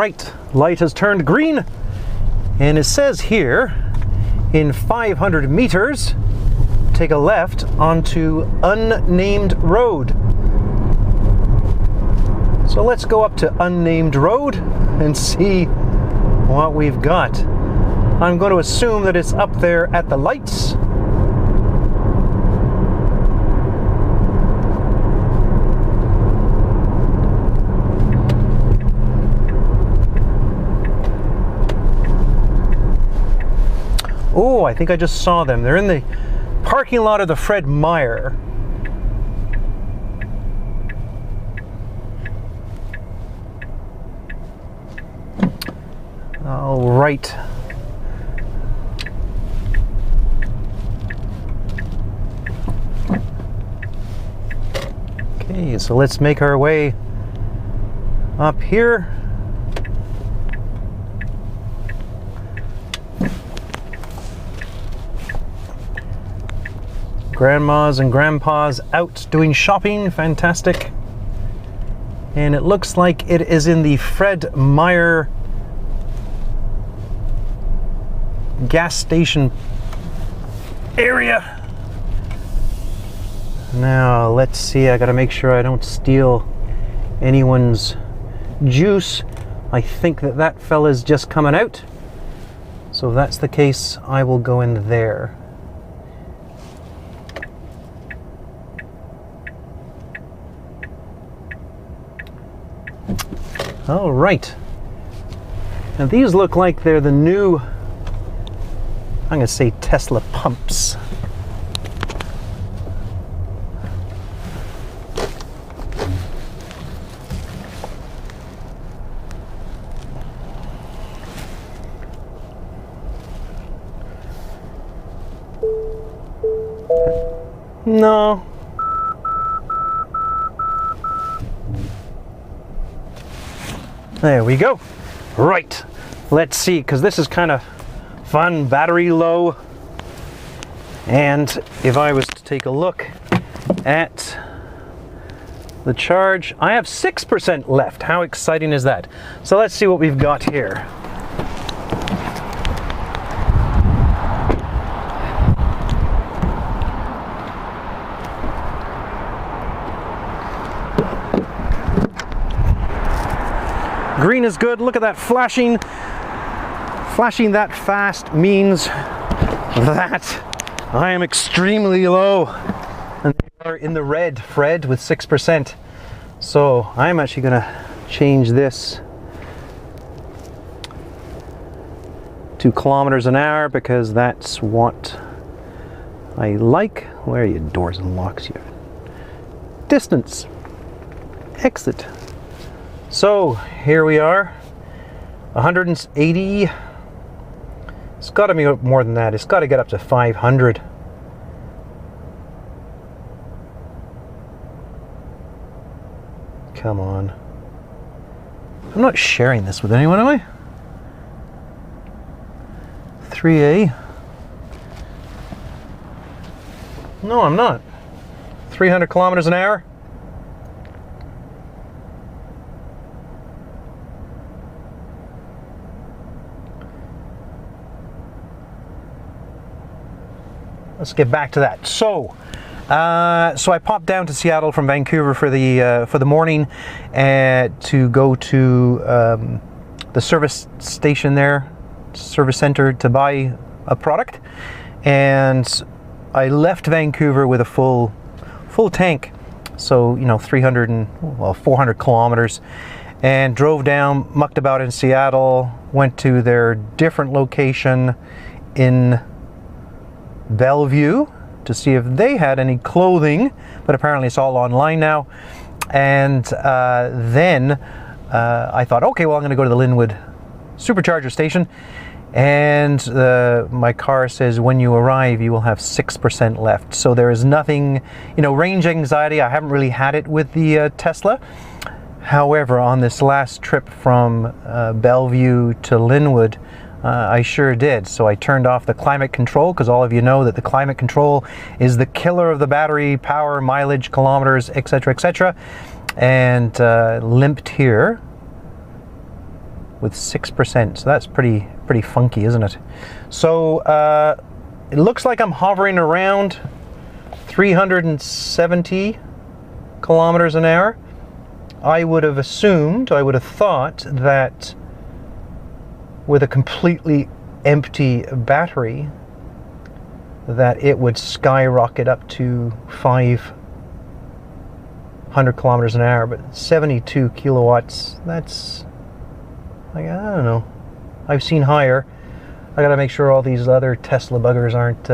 right, light has turned green, and it says here, in 500 meters, take a left onto unnamed road. So let's go up to unnamed road and see what we've got. I'm going to assume that it's up there at the lights. Oh, I think I just saw them. They're in the parking lot of the Fred Meyer. All right. Okay, so let's make our way up here. Grandmas and grandpas out doing shopping, fantastic. And it looks like it is in the Fred Meyer gas station area. Now, let's see, I gotta make sure I don't steal anyone's juice. I think that fella's just coming out. So if that's the case, I will go in there. All right. Now these look like they're the new, I'm going to say Tesla pumps. No. There we go. Right. Let's see, because this is kind of fun, battery low. And if I was to take a look at the charge, I have 6% left. How exciting is that? So let's see what we've got here. Green is good. Look at that flashing. Flashing that fast means that I am extremely low. And they are in the red, Fred, with 6%. So I'm actually going to change this to kilometers an hour because that's what I like. Where are your doors and locks here? Distance. Exit. So here we are, 180. It's got to be more than that. It's got to get up to 500. Come on. I'm not sharing this with anyone, am I? 3A. No, I'm not. 300 kilometers an hour. Let's get back to that. So I popped down to Seattle from Vancouver for the morning to go to the service station there, service center, to buy a product, and I left Vancouver with a full tank. So 400 kilometers, and drove down, mucked about in Seattle, went to their different location in Bellevue to see if they had any clothing, but apparently it's all online now. And then I thought, okay, well, I'm going to go to the Lynnwood Supercharger station, and my car says when you arrive you will have 6% left. So there is nothing, range anxiety. I haven't really had it with the Tesla. However, on this last trip from Bellevue to Lynnwood, I sure did. So I turned off the climate control, because all of you know that the climate control is the killer of the battery, power, mileage, kilometers, etc., etc. And limped here with 6%. So that's pretty funky, isn't it? So it looks like I'm hovering around 370 kilometers an hour. I would have thought that with a completely empty battery that it would skyrocket up to 500 kilometers an hour, but 72 kilowatts, that's, like, I don't know. I've seen higher. I gotta make sure all these other Tesla buggers aren't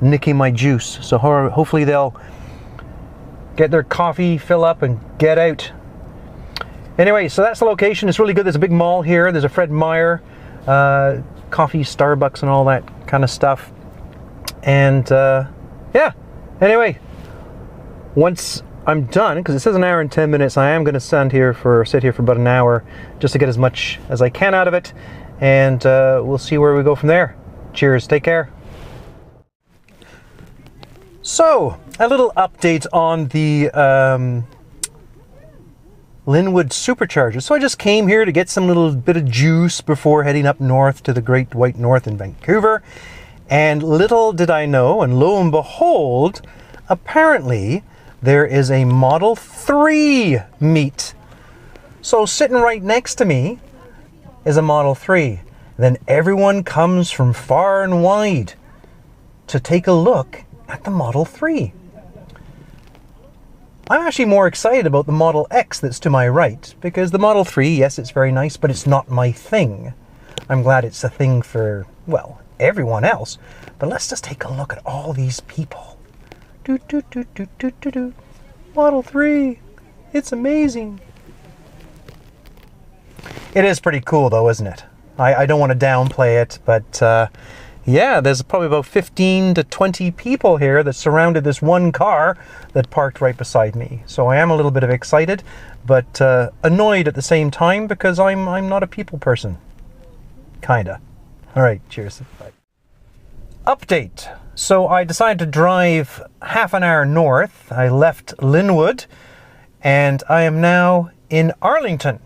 nicking my juice. So hopefully they'll get their coffee, fill up, and get out. Anyway, so that's the location. It's really good. There's a big mall here. There's a Fred Meyer, coffee, Starbucks, and all that kind of stuff. And yeah, anyway, once I'm done, because it says an hour and 10 minutes, I am going to sit here for about an hour just to get as much as I can out of it, and we'll see where we go from there. Cheers, take care. So, a little update on the Lynnwood Supercharger. So I just came here to get some little bit of juice before heading up north to the Great White North in Vancouver. And little did I know, and lo and behold, apparently there is a Model 3 meet. So sitting right next to me is a Model 3. Then everyone comes from far and wide to take a look at the Model 3. I'm actually more excited about the Model X that's to my right, because the Model 3, yes, it's very nice, but it's not my thing. I'm glad it's a thing for, well, everyone else. But let's just take a look at all these people. Model 3, it's amazing. It is pretty cool though, isn't it? I don't want to downplay it, but yeah, there's probably about 15 to 20 people here that surrounded this one car that parked right beside me. So I am a little bit excited, but annoyed at the same time, because I'm not a people person. Kinda. All right, cheers. Bye. Update. So I decided to drive half an hour north. I left Lynnwood, and I am now in Arlington.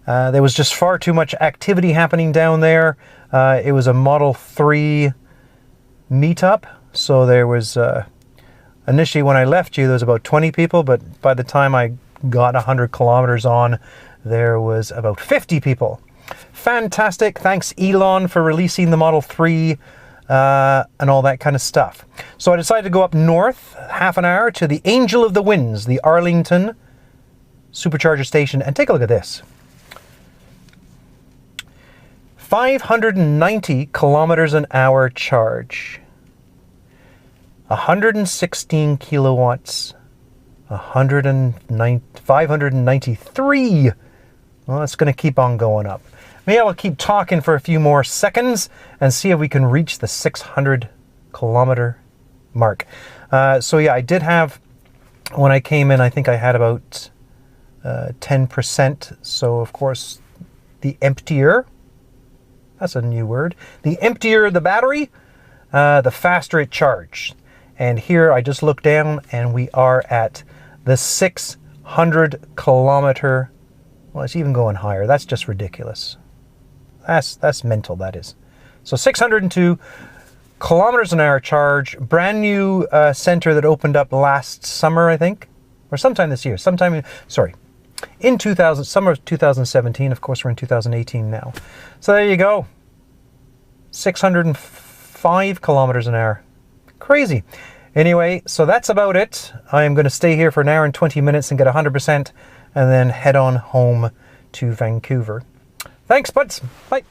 There was just far too much activity happening down there. It was a Model 3 meetup, so there was, initially when I left you, there was about 20 people, but by the time I got 100 kilometers on, there was about 50 people. Fantastic. Thanks, Elon, for releasing the Model 3 and all that kind of stuff. So I decided to go up north half an hour to the Angel of the Winds, the Arlington Supercharger station, and take a look at this. 590 kilometers an hour charge, 116 kilowatts, 593. Well, it's going to keep on going up. Maybe I'll keep talking for a few more seconds and see if we can reach the 600 kilometer mark. So yeah, I did have, when I came in, I think I had about 10%. So of course, the emptier, that's a new word, the emptier the battery, the faster it charged. And here I just looked down and we are at the 600 kilometer, well, it's even going higher. That's just ridiculous. That's mental, that is. So 602 kilometers an hour charge, brand new center that opened up last summer, I think, or sometime this year, in summer of 2017. Of course, we're in 2018 now. So there you go. 605 kilometers an hour. Crazy. Anyway, so that's about it. I am going to stay here for an hour and 20 minutes and get 100% and then head on home to Vancouver. Thanks, buds. Bye.